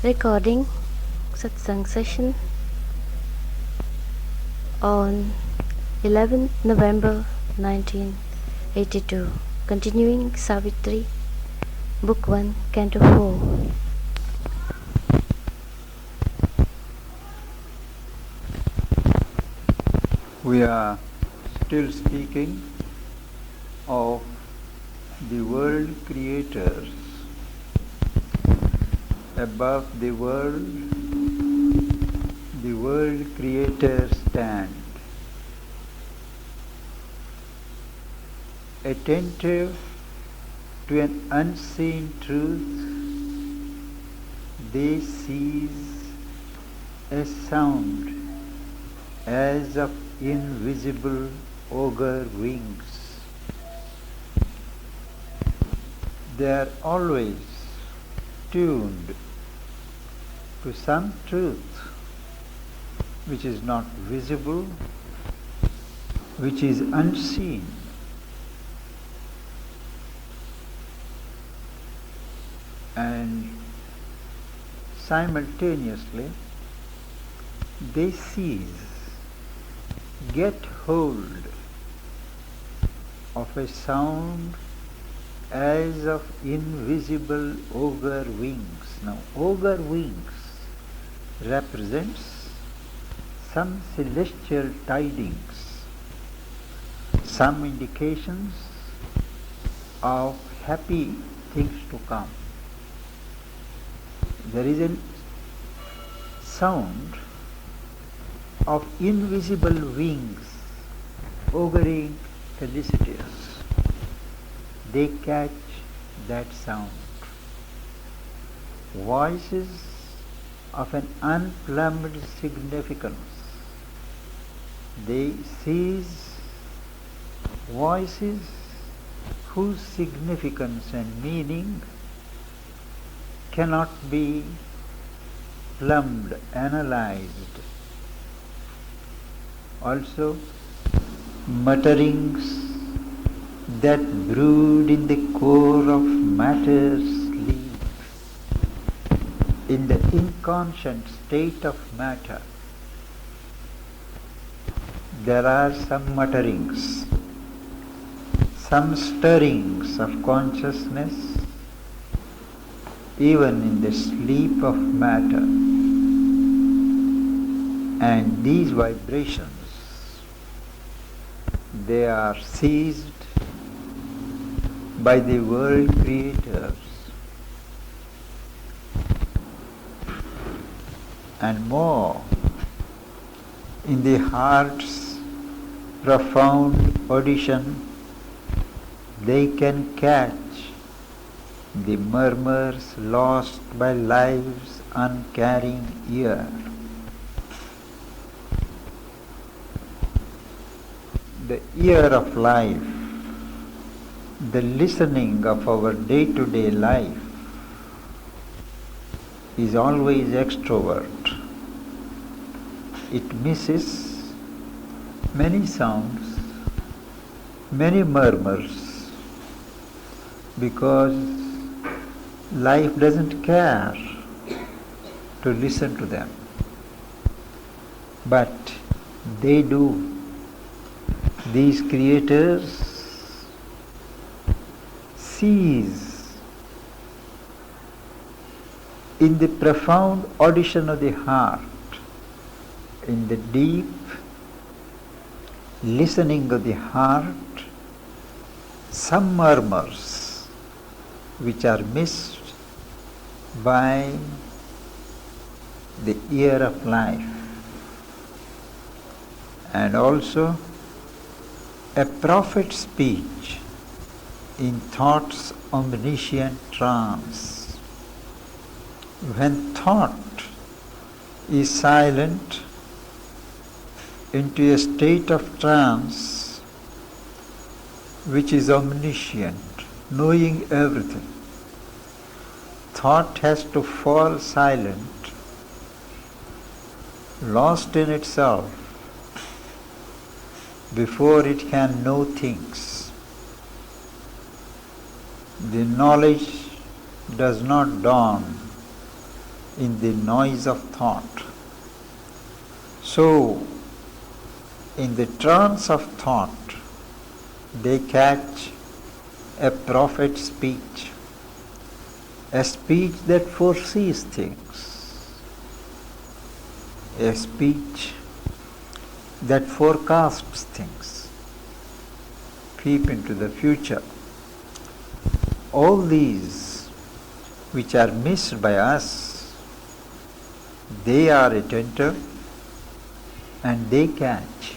Recording satsang session on 11th November 1982. Continuing Savitri, Book 1, Canto 4. We are still speaking of the world creators. Above the world creators stand, attentive to an unseen truth. They seize a sound as of invisible ogre wings. They are always tuned to some truth which is not visible, which is unseen. And simultaneously they seize, get hold of a sound as of invisible ogre wings. Now, ogre wings represents some celestial tidings, some indications of happy things to come. There is a sound of invisible wings ogering felicities. They catch that sound. Voices of an unplumbed significance. They seize voices whose significance and meaning cannot be plumbed, analyzed. Also, mutterings that brood in the core of matter's sleep, in the inconscient state of matter. There are some mutterings, some stirrings of consciousness, even in the sleep of matter. And these vibrations, they are seized by the world creators, and more in the heart's profound audition, they can catch the murmurs lost by life's uncaring ear. The ear of life, the listening of our day-to-day life, is always extrovert. It misses many sounds, many murmurs, because life doesn't care to listen to them. But they do. These creators seize in the profound audition of the heart, in the deep listening of the heart, some murmurs which are missed by the ear of life, and also a prophet's speech in thought's omniscient trance. When thought is silent into a state of trance which is omniscient, knowing everything, thought has to fall silent, lost in itself, before it can know things. The knowledge does not dawn in the noise of thought. So, in the trance of thought, they catch a prophet's speech, a speech that foresees things, a speech that forecasts things, peep into the future. All these which are missed by us, they are attentive and they catch.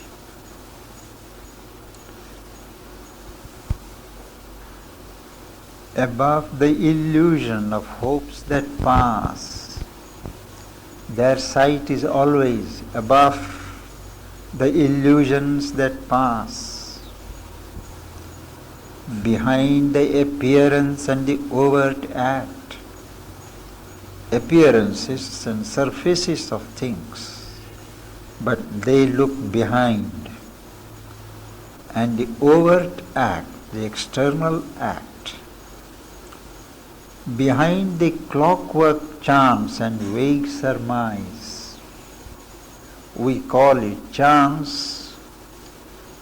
Above the illusion of hopes that pass, their sight is always above the illusions that pass. Behind the appearance and the overt act, appearances and surfaces of things, but they look behind. And the overt act, the external act, behind the clockwork chance and vague surmise, we call it chance,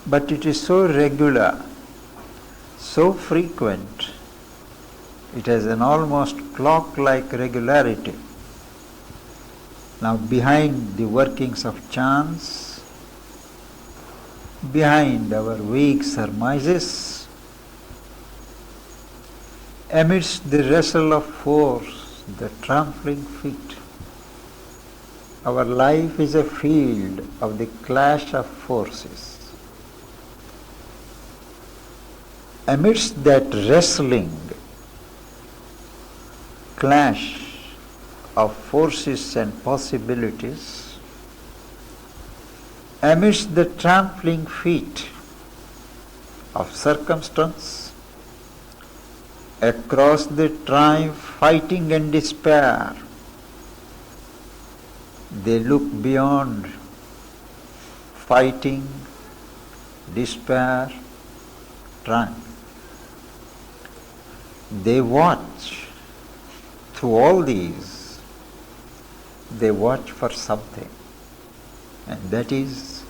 but it is so regular, so frequent, it has an almost clock-like regularity. Now, behind the workings of chance, behind our vague surmises, amidst the wrestle of force, the trampling feet, our life is a field of the clash of forces. Amidst that wrestling, clash of forces and possibilities, amidst the trampling feet of circumstance, across the triumph, fighting and despair, they look beyond fighting, despair, triumph. They watch through all these, they watch for something, and that is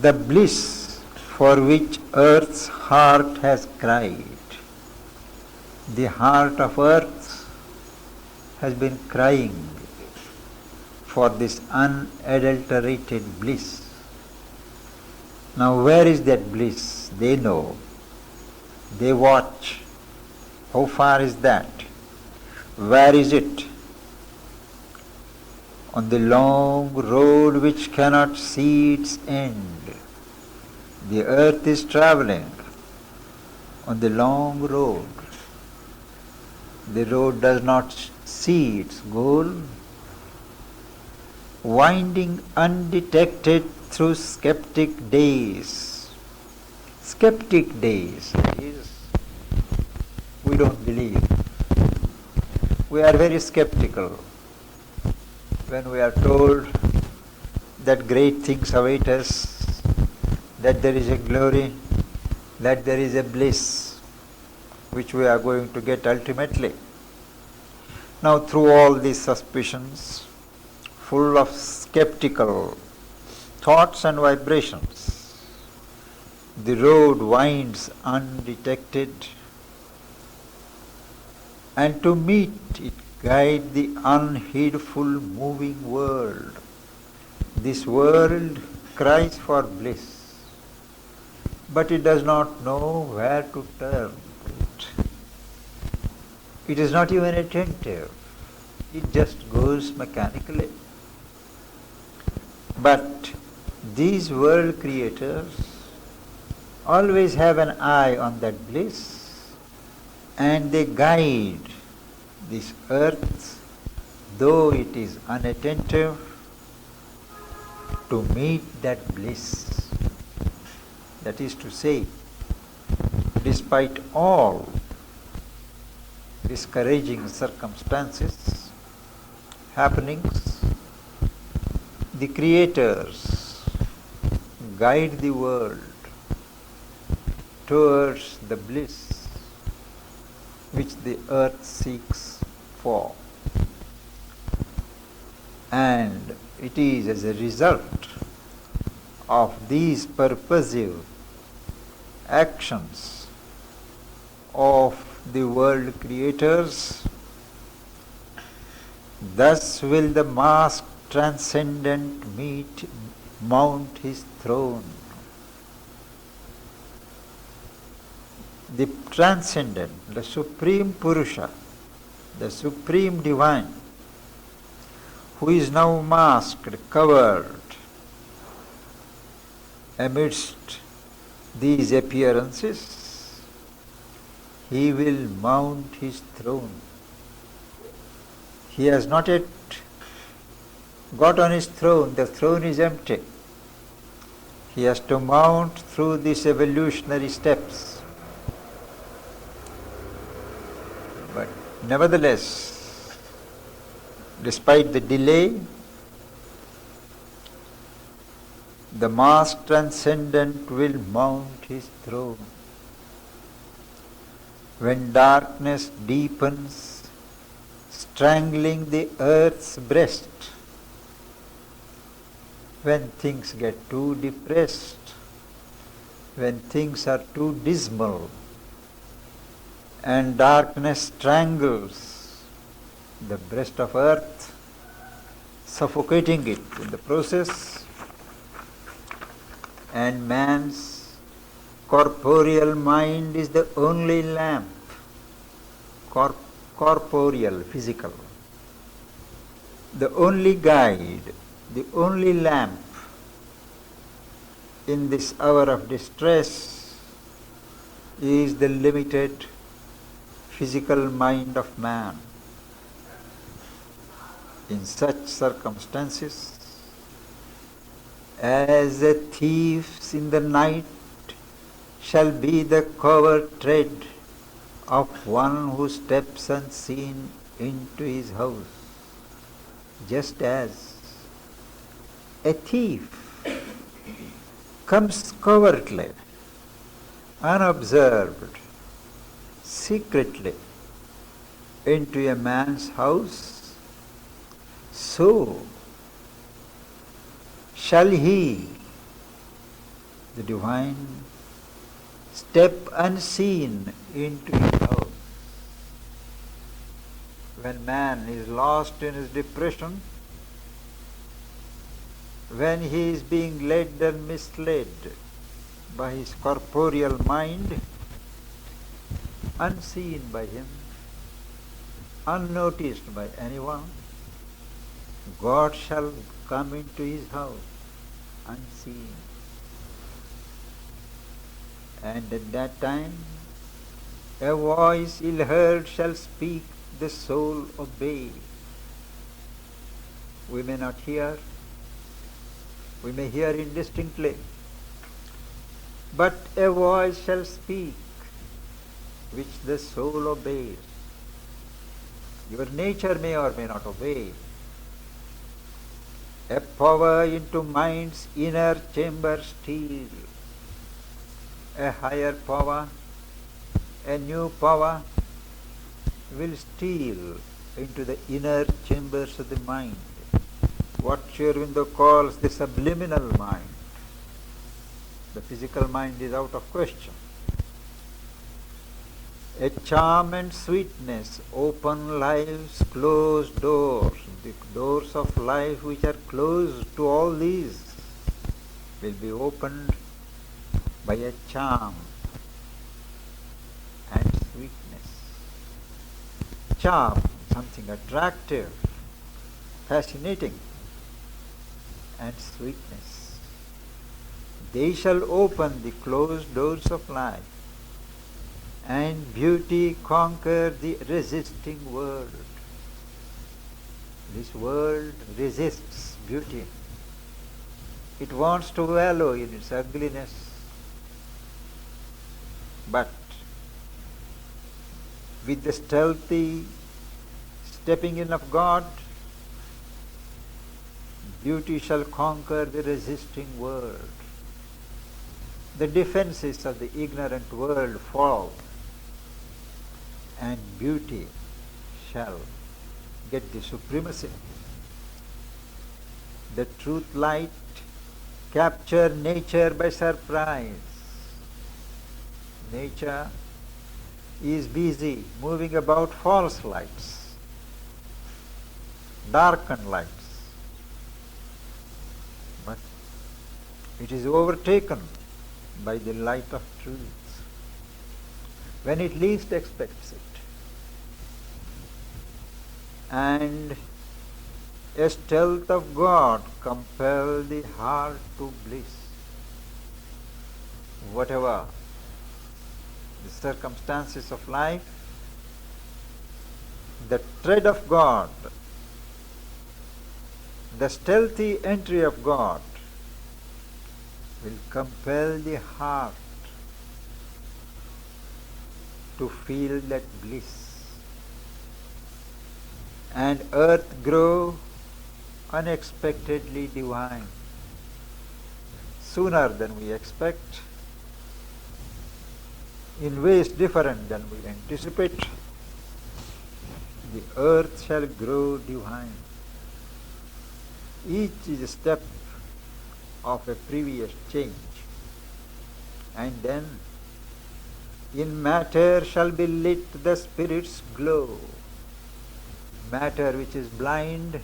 the bliss for which earth's heart has cried. The heart of earth has been crying for this unadulterated bliss. Now, where is that bliss? They know. They watch. How far is that? Where is it? On the long road which cannot see its end. The earth is traveling on the long road. The road does not see its goal, winding undetected through skeptic days. Skeptic days is, we don't believe. We are very skeptical when we are told that great things await us, that there is a glory, that there is a bliss, which we are going to get ultimately. Now, through all these suspicions, full of skeptical thoughts and vibrations, the road winds undetected, and to meet it guide the unheedful moving world. This world cries for bliss, but it does not know where to turn. It is not even attentive. It just goes mechanically. But these world creators always have an eye on that bliss, and they guide this earth, though it is unattentive, to meet that bliss. That is to say, despite all discouraging circumstances, happenings, the creators guide the world towards the bliss which the earth seeks for. And it is as a result of these purposive actions of the world creators, thus will the masked transcendent mount his throne. The transcendent, the supreme Purusha, the supreme divine, who is now masked, covered amidst these appearances, he will mount his throne. He has not yet got on his throne, the throne is empty. He has to mount through these evolutionary steps. But nevertheless, despite the delay, the masked transcendent will mount his throne. When darkness deepens, strangling the earth's breast, when things get too depressed, when things are too dismal, and darkness strangles the breast of earth, suffocating it in the process, and man's corporeal mind is the only lamp, corporeal, physical, the only guide, the only lamp in this hour of distress is the limited physical mind of man. In such circumstances, as a thief in the night shall be the covert tread of one who steps unseen into his house, just as a thief comes covertly, unobserved, secretly into a man's house, so shall he, the divine, step unseen into his house. When man is lost in his depression, when he is being led and misled by his corporeal mind, unseen by him, unnoticed by anyone, God shall come into his house unseen. And at that time, a voice ill heard shall speak, the soul obey. We may not hear, we may hear indistinctly, but a voice shall speak, which the soul obeys. Your nature may or may not obey. A power into mind's inner chamber steal, a higher power, a new power will steal into the inner chambers of the mind, what Sri Aurobindo calls the subliminal mind. The physical mind is out of question. A charm and sweetness open life's closed doors. The doors of life which are closed to all these will be opened by a charm and sweetness. Charm, something attractive, fascinating, and sweetness. They shall open the closed doors of life, and beauty conquer the resisting world. This world resists beauty. It wants to wallow in its ugliness. But with the stealthy stepping in of God, beauty shall conquer the resisting world. The defenses of the ignorant world fall, and beauty shall get the supremacy. The truth light capture nature by surprise. Nature is busy moving about false lights, darkened lights, but it is overtaken by the light of truth when it least expects it. And a stealth of God compel the heart to bliss. Whatever the circumstances of life, the tread of God, the stealthy entry of God will compel the heart to feel that bliss, and earth grow unexpectedly divine. Sooner than we expect, in ways different than we anticipate, the earth shall grow divine. Each is a step of a previous change. And then in matter shall be lit the Spirit's glow. Matter which is blind,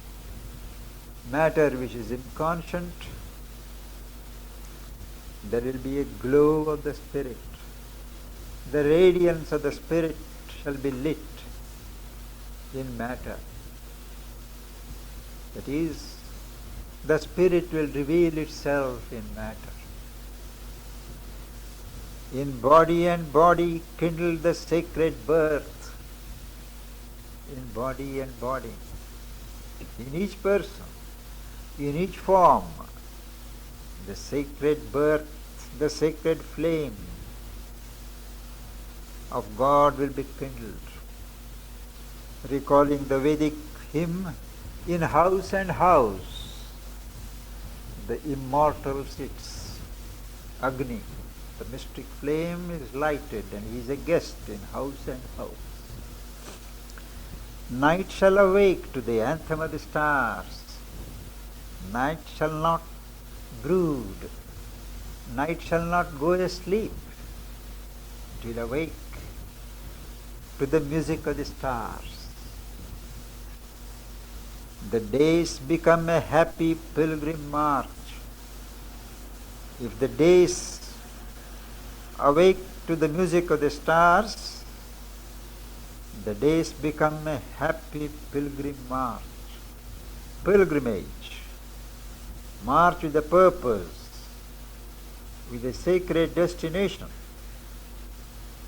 matter which is inconscient, there will be a glow of the Spirit. The radiance of the Spirit shall be lit in matter. That is, the Spirit will reveal itself in matter. In body and body kindle the sacred birth. In body and body. In each person, in each form, the sacred birth, the sacred flame of God will be kindled. Recalling the Vedic hymn, in house and house, the immortal sits. Agni, the mystic flame, is lighted, and he is a guest in house and house. Night shall awake to the anthem of the stars. Night shall not brood. Night shall not go asleep. It will awake to the music of the stars. The days become a happy pilgrim march. If the days awake to the music of the stars, the days become a happy pilgrim march. Pilgrimage. March with a purpose, with a sacred destination.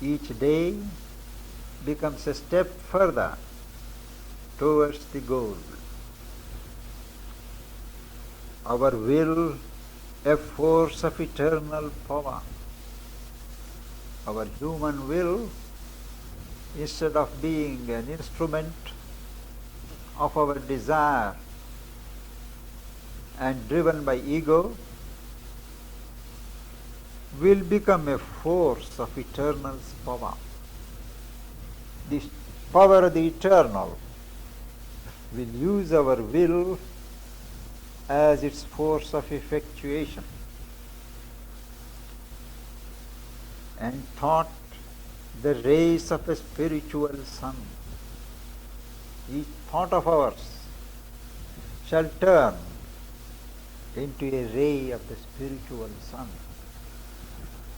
Each day becomes a step further towards the goal. Our will, a force of eternal power. Our human will, instead of being an instrument of our desire and driven by ego, will become a force of eternal power. The power of the eternal will use our will as its force of effectuation, and thought the rays of a spiritual sun. Each thought of ours shall turn into a ray of the spiritual sun.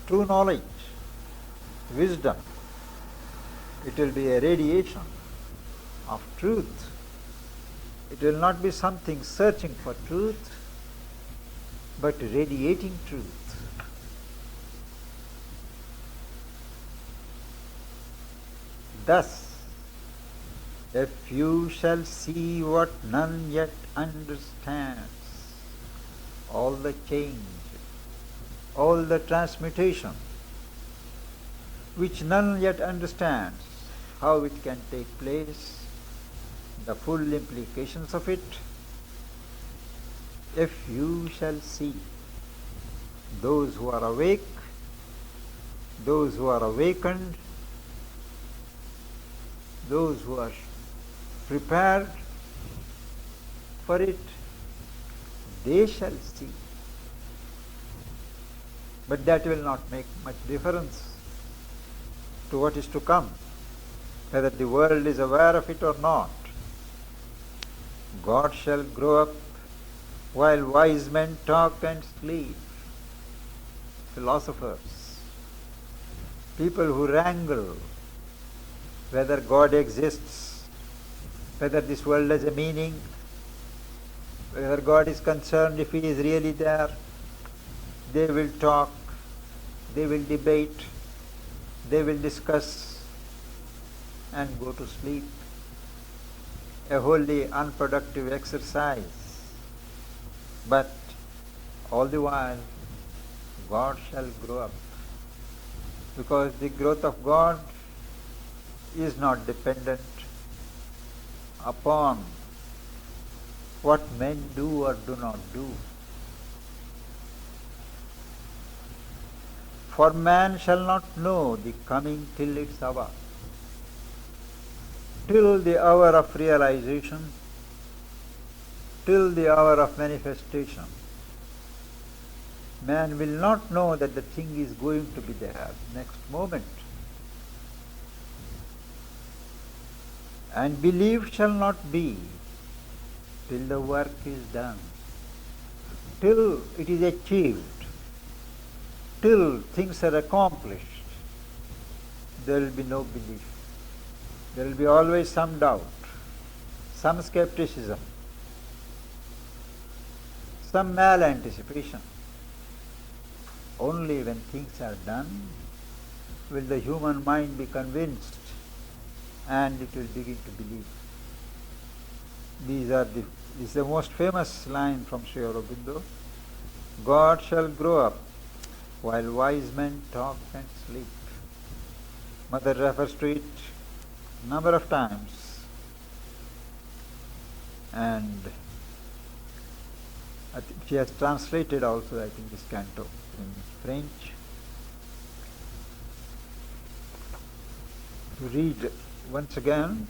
True knowledge, wisdom, it will be a radiation of truth. It will not be something searching for truth, but radiating truth. Thus, a few shall see what none yet understands. All the change, all the transmutation, which none yet understands, how it can take place, the full implications of it, a few shall see. Those who are awake, those who are awakened, those who are prepared for it, they shall see. But that will not make much difference to what is to come, whether the world is aware of it or not. God shall grow up while wise men talk and sleep. Philosophers, people who wrangle whether God exists, whether this world has a meaning, whether God is concerned if He is really there, they will talk, they will debate, they will discuss and go to sleep. A wholly unproductive exercise. But all the while, God shall grow up. Because the growth of God is not dependent upon what men do or do not do. For man shall not know the coming till its hour. Till the hour of realization, till the hour of manifestation, man will not know that the thing is going to be there next moment. And belief shall not be till the work is done, till it is achieved, till things are accomplished. There will be no belief. There will be always some doubt, some skepticism, some mal-anticipation. Only when things are done will the human mind be convinced and it will begin to believe. This is the most famous line from Sri Aurobindo. God shall grow up while wise men talk and sleep. Mother refers to it number of times, and I think she has translated also, I think, this canto in French. To read once again.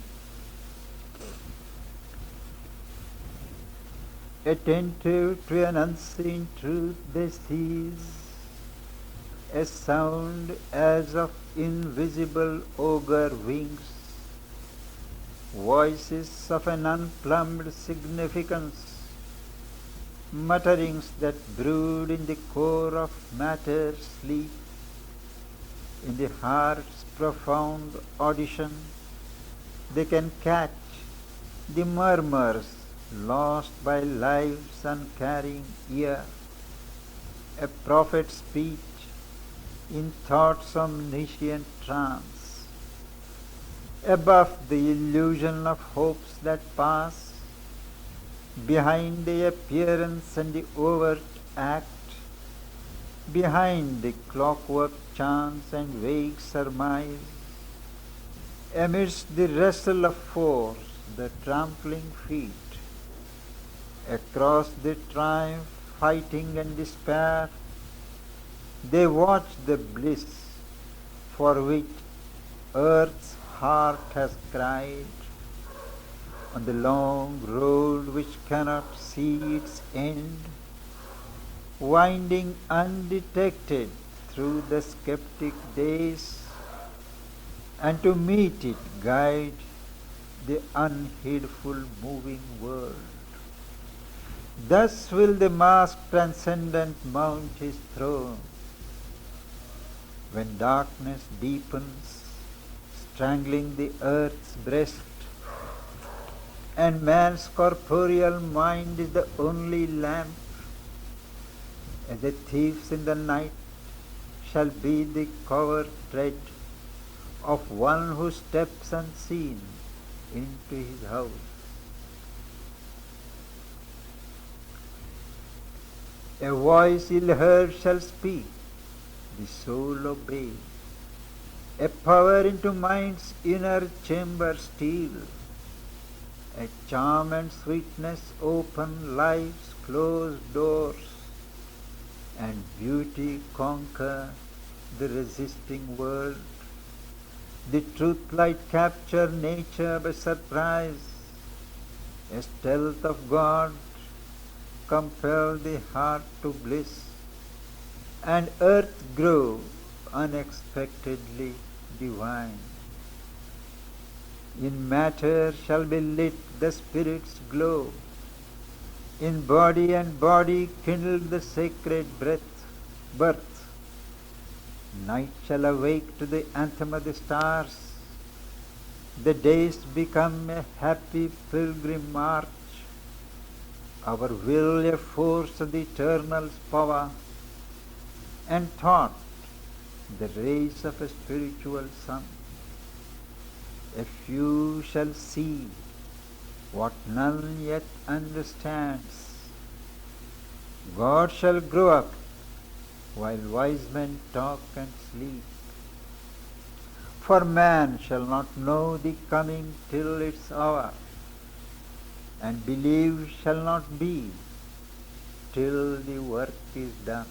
Attentive to an unseen truth, they seize a sound as of invisible ogre wings, voices of an unplumbed significance, mutterings that brood in the core of matter sleep, in the heart's profound audition. They can catch the murmurs lost by life's uncaring ear, a prophet's speech in thought's omniscient trance. Above the illusion of hopes that pass, behind the appearance and the overt act, behind the clockwork chance and vague surmise, amidst the wrestle of force, the trampling feet, across the triumph, fighting and despair, they watch the bliss for which earth's heart has cried, on the long road which cannot see its end, winding undetected through the skeptic days, and to meet it guide the unheedful moving world. Thus will the masked transcendent mount his throne, when darkness deepens, strangling the earth's breast, and man's corporeal mind is the only lamp, as the thieves in the night shall be the covert tread of one who steps unseen into his house. A voice ill-heard shall speak, the soul obey. A power into mind's inner chamber steal. A charm and sweetness open life's closed doors, and beauty conquer the resisting world. The truth light capture nature by surprise, a stealth of God, compel the heart to bliss, and earth grow unexpectedly divine. In matter shall be lit the spirit's glow, in body and body kindled the sacred birth. Night shall awake to the anthem of the stars, the days become a happy pilgrim march, our will a force of the eternal's power, and thought the rays of a spiritual sun. A few shall see what none yet understands. God shall grow up while wise men talk and sleep. For man shall not know the coming till its hour, and believe shall not be till the work is done.